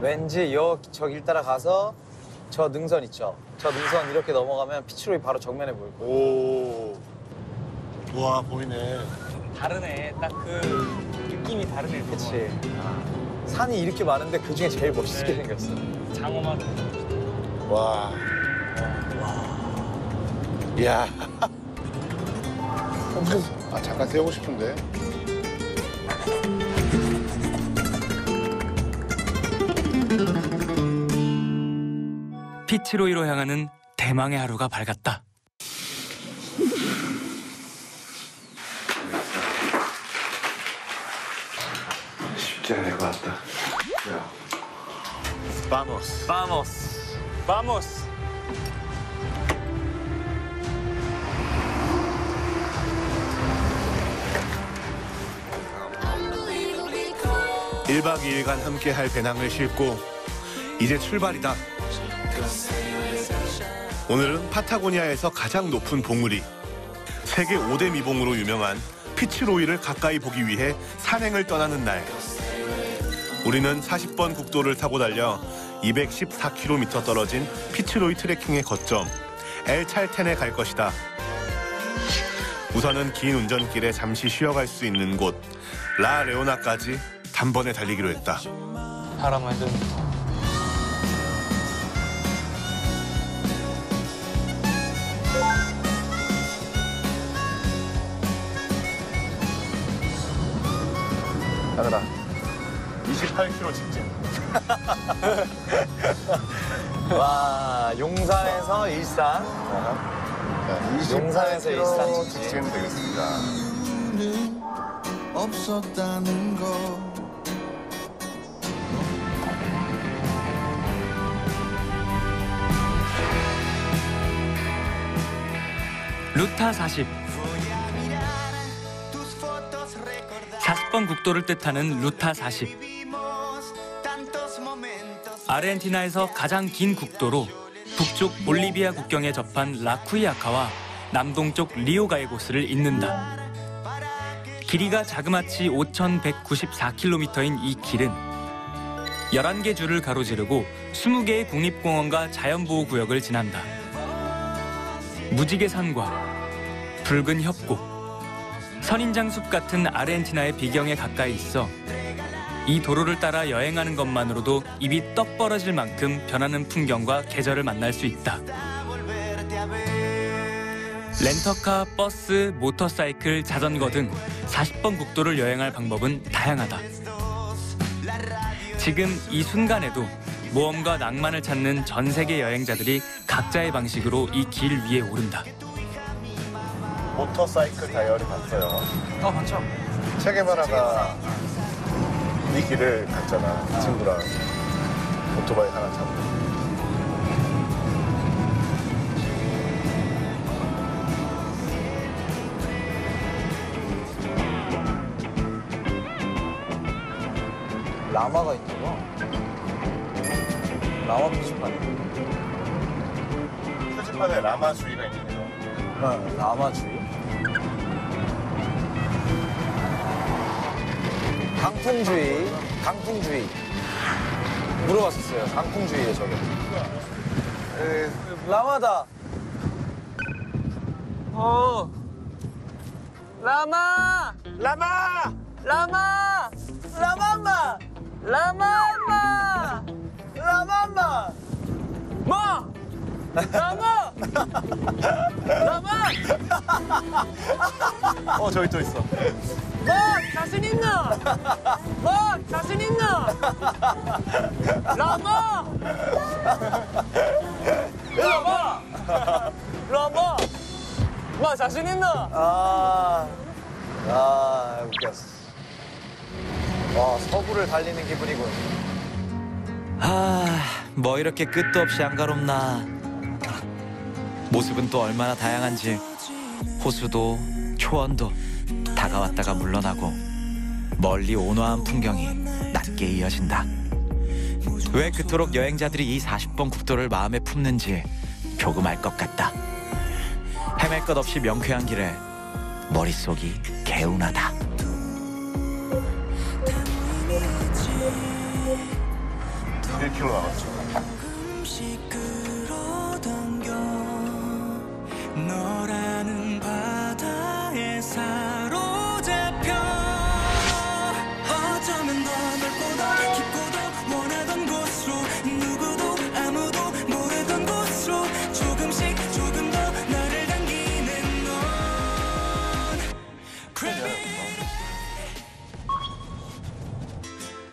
왠지 저 길 따라가서 저 능선 있죠? 저 능선 이렇게 넘어가면 피치로이 바로 정면에 보일 거예요. 오. 와, 보이네. 다르네. 딱 그 느낌이 다르네. 그치. 산이 이렇게 많은데 그 중에 제일 멋있게 생겼어. 장어만. 와. 이야. 아, 잠깐 세우고 싶은데. 피치로이로 향하는 대망의 하루가 밝았다. 쉽지 않을 것 같다. 야. 바모스. 바모스. 바모스. 1박 2일간 함께할 배낭을 싣고 이제 출발이다. 오늘은 파타고니아에서 가장 높은 봉우리, 세계 5대 미봉으로 유명한 피치로이를 가까이 보기 위해 산행을 떠나는 날. 우리는 40번 국도를 타고 달려 214km 떨어진 피치로이 트레킹의 거점 엘 찰텐에 갈 것이다. 우선은 긴 운전길에 잠시 쉬어갈 수 있는 곳 라 레오나까지 단번에 달리기로 했다. 바람 완전 하늘아, 28km 직진. 와, 용산에서 일산. 용산에서 일산 직진 되겠습니다. 없었다는 거. 루타 40. 40번 국도를 뜻하는 루타 40. 아르헨티나에서 가장 긴 국도로 북쪽 볼리비아 국경에 접한 라쿠이아카와 남동쪽 리오 갈고스를 잇는다. 길이가 자그마치 5,194km인 이 길은 11개 줄을 가로지르고 20개의 국립공원과 자연보호구역을 지난다. 무지개 산과 붉은 협곡, 선인장 숲 같은 아르헨티나의 비경에 가까이 있어 이 도로를 따라 여행하는 것만으로도 입이 떡 벌어질 만큼 변하는 풍경과 계절을 만날 수 있다. 렌터카, 버스, 모터사이클, 자전거 등 40번 국도를 여행할 방법은 다양하다. 지금 이 순간에도 모험과 낭만을 찾는 전 세계 여행자들이 각자의 방식으로 이 길 위에 오른다. 모터사이클 다이어리 봤어요. 봤죠? 체게바라가 이 길을 갔잖아. 친구랑 오토바이 하나 타고. 라마가 있나 봐. 라마 표지판에. 표지판에 라마주의가 있네요. 라마주의? 강풍주의, 강풍주의. 물어봤었어요. 강풍주의에 저게. 라마다. 라마! 라마! 라마! 라마마! 라마마! 라마마! 뭐? 라마! 라마! 저기 또 있어. 뭐? 자신 있나? 뭐? 자신 있나? 라마! 라마! 라마! 뭐? 자신 있나? 웃겼어. 와, 서부를 달리는 기분이군. 뭐 이렇게 끝도 없이 한가롭나. 모습은 또 얼마나 다양한지. 호수도 초원도 다가왔다가 물러나고 멀리 온화한 풍경이 낮게 이어진다. 왜 그토록 여행자들이 이 40번 국도를 마음에 품는지 조금 알 것 같다. 헤맬 것 없이 명쾌한 길에 머릿속이 개운하다. 너라는 바다에 사로잡혀 어쩌면 더 넓고도 깊고도 원하던 곳으로 누구도 아무도 모르던 곳으로 조금씩 조금 더 나를 당기는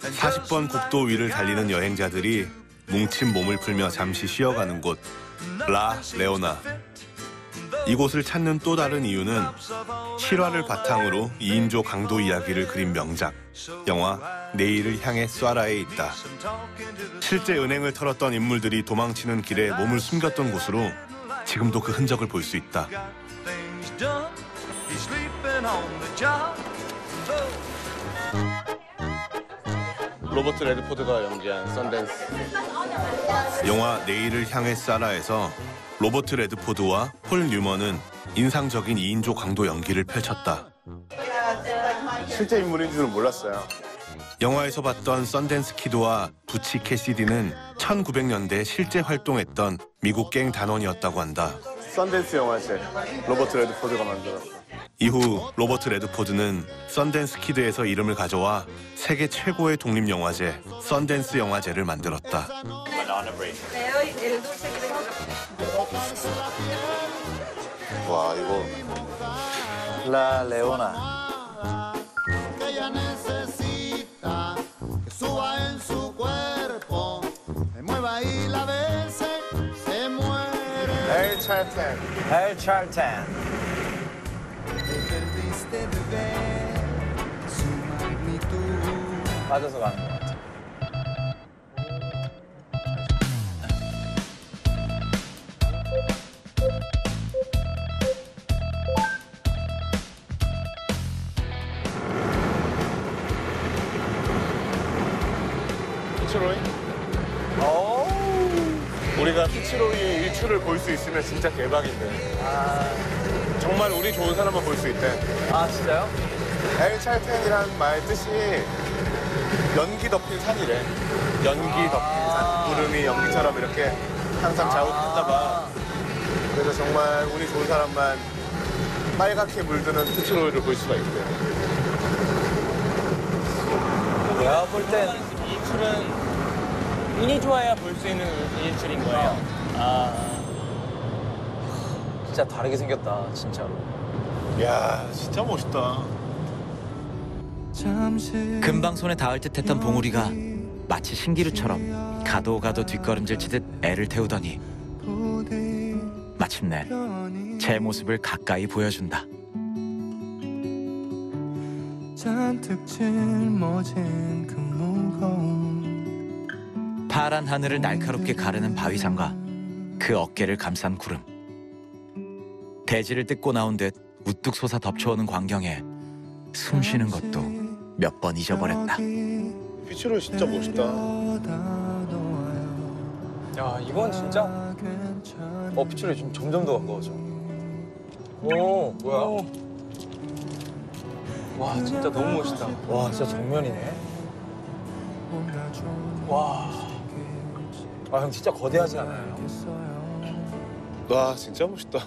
넌 40번 국도 위를 달리는 여행자들이 뭉친 몸을 풀며 잠시 쉬어가는 곳, 라 레오나. 이곳을 찾는 또 다른 이유는 실화를 바탕으로 2인조 강도 이야기를 그린 명작, 영화 내일을 향해 쏴라에 있다. 실제 은행을 털었던 인물들이 도망치는 길에 몸을 숨겼던 곳으로 지금도 그 흔적을 볼 수 있다. 로버트 레드포드가 연기한 썬댄스. 영화 내일을 향해 쏴라에서 로버트 레드포드와 폴 뉴먼은 인상적인 2인조 강도 연기를 펼쳤다. 실제 인물인 줄은 몰랐어요. 영화에서 봤던 썬댄스 키드와 부치 캐시디는 1900년대 실제 활동했던 미국 갱 단원이었다고 한다. 썬댄스 영화제 로버트 레드포드가 만들었어. 이후 로버트 레드포드는 썬댄스 키드에서 이름을 가져와 세계 최고의 독립영화제 썬댄스 영화제를 만들었다. 와 이거 라 레오나. que ella necesita que suba en su cuerpo, se mueva y la bese, se muere. 엘 찰텐. 엘 찰텐. Te perdiste de ver su magnitud. 빠져서 가는 것 같아. 피츠로이? 우리가 피츠로이의 일출을 볼 수 있으면 진짜 대박인데. 정말 운이 좋은 사람만 볼 수 있대. 아 진짜요? 엘 찰텐이란 말 뜻이 연기 덮인 산이래. 연기 덮인 산. 구름이 연기처럼 이렇게 항상 자욱했나 봐. 그래서 정말 운이 좋은 사람만 빨갛게 물드는 피츠로이를 볼 수가 있대. 내가 볼 땐 일출은 운이 좋아야 볼 수 있는 일출인 거예요. 진짜 다르게 생겼다, 진짜로. 이야, 진짜 멋있다. 금방 손에 닿을 듯했던 봉우리가 마치 신기루처럼 가도 뒷걸음질 치듯 애를 태우더니 마침내 제 모습을 가까이 보여준다. 잔뜩 짊어진 그 무거움 파란 하늘을 날카롭게 가르는 바위산과 그 어깨를 감싼 구름. 대지를 뜯고 나온 듯 우뚝 솟아 덮쳐오는 광경에 숨 쉬는 것도 몇 번 잊어버렸다. 피츠로이 진짜 멋있다. 야, 이건 진짜. 피츠로이 좀 점점 더 가까워져. 오, 뭐야? 와 진짜 너무 멋있다. 와, 진짜 정면이네. 와. 아, 형 진짜 거대하지 않아요? 와, 진짜 멋있다.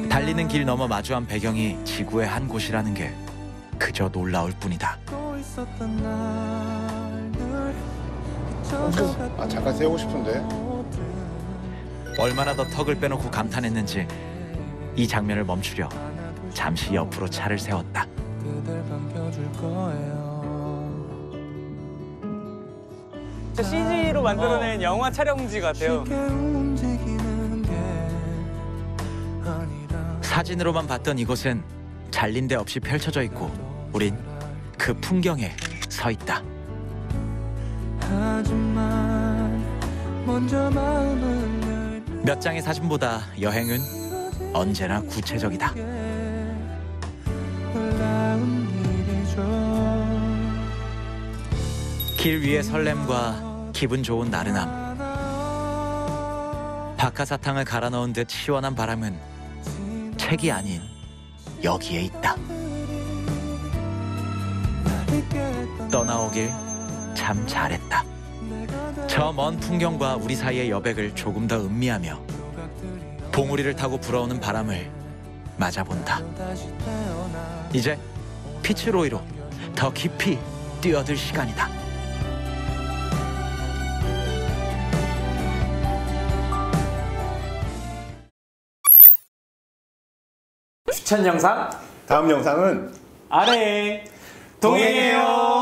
달리는 길 넘어 마주한 배경이 지구의 한 곳이라는 게 그저 놀라울 뿐이다. 아, 잠깐 세우고 싶은데. 얼마나 더 턱을 빼놓고 감탄했는지 이 장면을 멈추려 잠시 옆으로 차를 세웠다. CG로 만들어낸 영화 촬영지 같아요. 사진으로만 봤던 이곳은 잘린 데 없이 펼쳐져 있고 우린 그 풍경에 서 있다. 몇 장의 사진보다 여행은 언제나 구체적이다. 길 위의 설렘과 기분 좋은 나른함. 박하사탕을 갈아 넣은 듯 시원한 바람은 책이 아닌 여기에 있다. 떠나오길 참 잘했다. 저 먼 풍경과 우리 사이의 여백을 조금 더 음미하며 봉우리를 타고 불어오는 바람을 맞아본다. 이제 피츠로이로 더 깊이 뛰어들 시간이다. 추천 영상 다음 영상은 아래 동행해요.